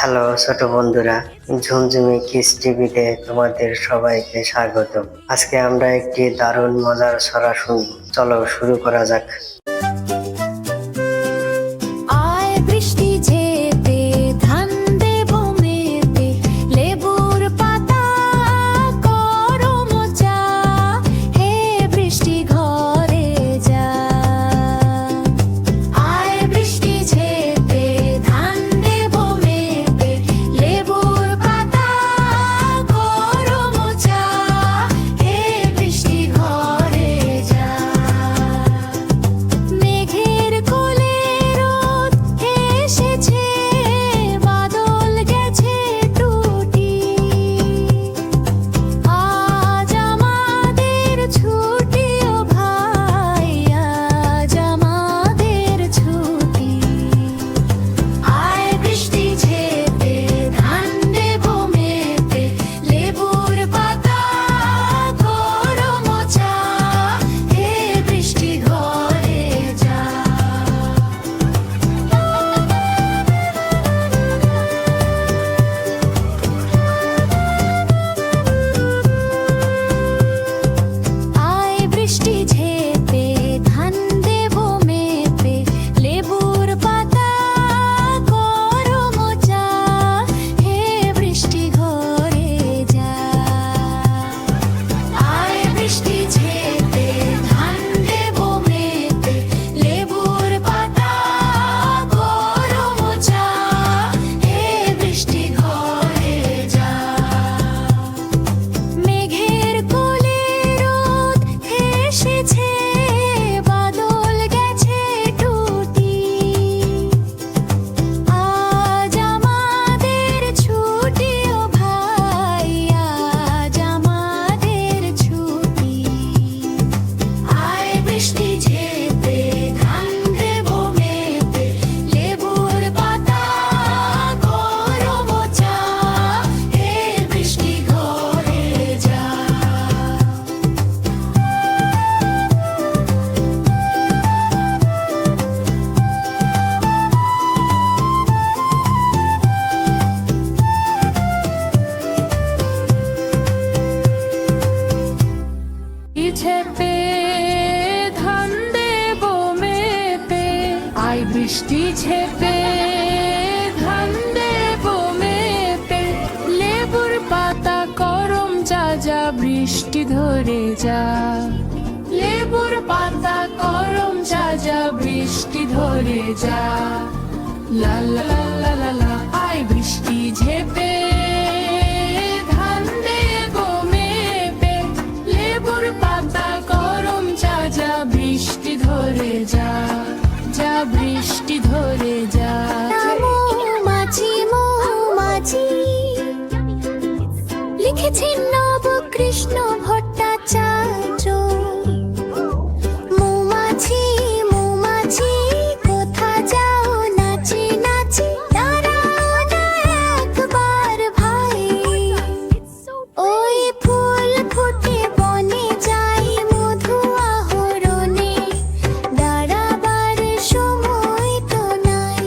Hello ছোট বন্ধুরা, ঝুমঝুমি kiss টিভিতে তোমাদের সবাইকে স্বাগত। আজকে আমরা একটি দারুণ মজার ছড়া শুনব। চলো শুরু করা যাক। বৃষ্টি ঝেপে ধান দেব মেপে, লেবুর পাতা করম যা যা বৃষ্টি ধরে যা। লেবুর পাতা করম যা যা বৃষ্টি ধরে যা। লা লা লা লা লা লা, আয় বৃষ্টি ঝেপে ধান দেব মেপে, লেবুর পাতা করম যা যা বৃষ্টি ধরে যা। যা বৃষ্টি ধরে যা। মৌমাছি মৌমাছি লিখেছেন নবকৃষ্ণ ভট্টাচার্য। মৌমাছি মৌমাছি কোথা যাও নাচি নাচি, দাঁড়াও না একবার ভাই। ওই ফুল ফুটে বনে যাই মধু আহরণে, দাঁড়াবার সময় তো নাই।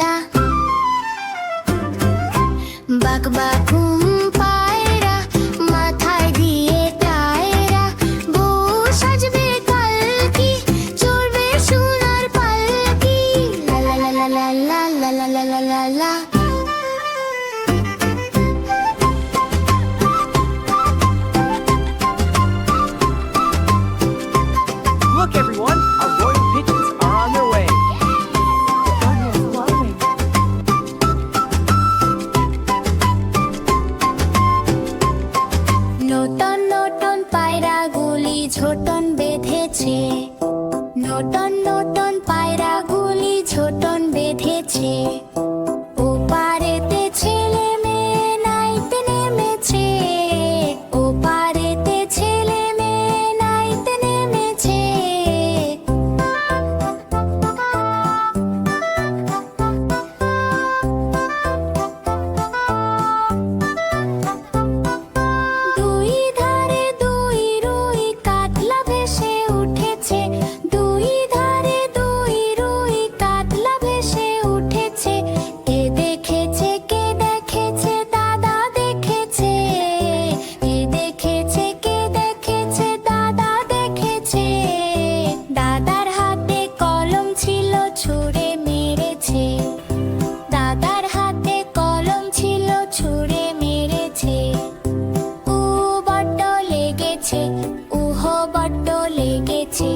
লা বাক বাকুম পায়রা মাথায় দিয়ে টায়রা বউ সাজবে কালকি চড়বে সোনার পালকি লা লা লা লা লা লা লা লা লা লা লা Look, everyone! Our royal pigeons are on their way. নটন নটন পায়রাগুলি ঝোটন বেঁধেছে নটন নটন পায়রাগুলি ঝোটন বেঁধেছে ওপারেতে ছেলে মেয়ে নাইতে নেমেছে ওপারেতে ছেলে মেয়ে নাইতে নেমেছে দুই ধারে দুই রুই কাতলা ভেসে উঠেছে দুই ধারে দুই রুই কাতলা ভেসে উঠেছে কে দেখেছে দাদা দেখেছে কে দেখেছে দাদা দেখেছে দাদার হাতে কলম ছিল ছুঁড়ে মেরেছে দাদার হাতে কলম ছিল ছুঁড়ে মেরেছে উ বড্ড লেগেছে উহ বড্ড লেগেছে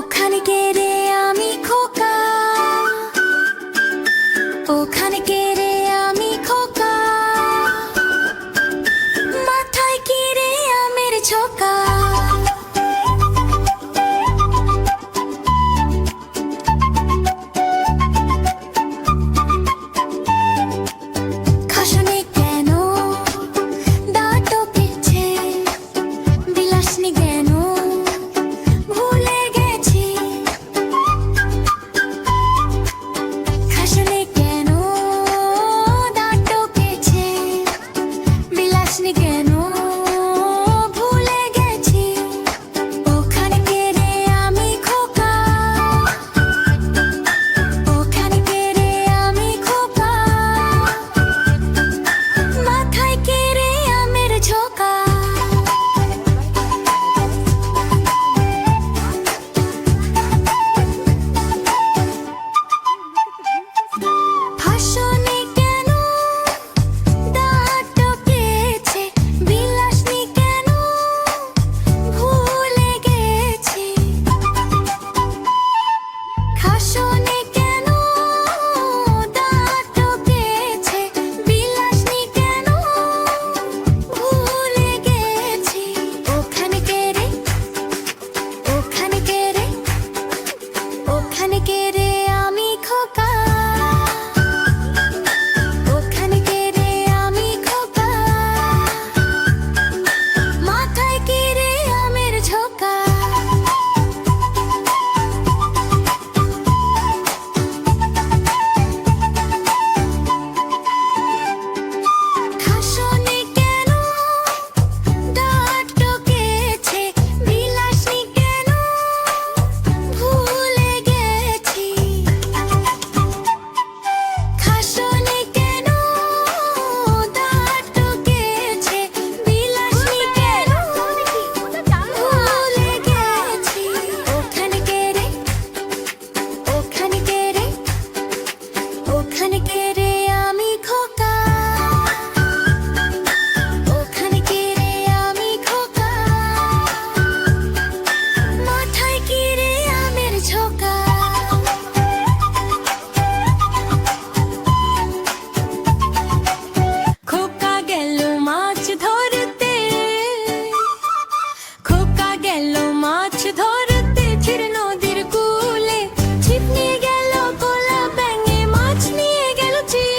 ওখানে কে রে আমি খোকা ওখানে কে রে আমি খোকা মাথায় কি রে আমের ঝোঁকা খাসনে কেন দাঁত পেছে বিলাসনি কেন ভুলে গেছি খাসনে কেন দাঁত পেছে বিলাসনি কেন ভুলে গেছি ওখানে কে রে আমি খোকা ওখানে কে রে আমি খোকা মাথায় কে রে আমের ঝোঁকা হাসনে কেন দাঁত পেছে বিলাসনি কেন ভুলে গেছি খাসনে কেন দাঁত পেছে বিলাসনি কেন ভুলে গেছি ওখানে কে রে ওখানে কে রে ওখানে কে রে আমি খোকা ওখানে কে রে আমি খোকা মাথায় কে রে আমের ঝোঁকা খাসনে কেন দাঁত টকেছে বিলাসনি কেন ভুলে গেছি খাসনে কেন দাঁত টকেছে বিলাসনি কেন ভুলে গেছি ওখানে কে রে ওখানে কে রে ওখানে কে রে আমি খোকা ওখানে কে রে আমি খোকা মাথায় কি রে আমের ঝোঁকা খোকা গেল মাছ ধরতে খোকা গেল মাছ ধরতে ছিড় নদীর কূলে ছিপ নিয়ে গেল কোলা ব্যাঙে মাছ নিয়ে গেল চিল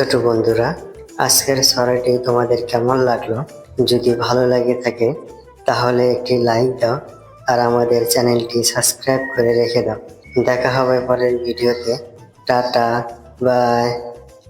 ছোট বন্ধুরা, আজকের ছড়াটি তোমাদের কেমন লাগলো? যদি ভালো লাগে থাকে তাহলে একটি লাইক দাও আর আমাদের চ্যানেলটি সাবস্ক্রাইব করে রেখে দাও। দেখা হবে পরের ভিডিওতে। Tata, by.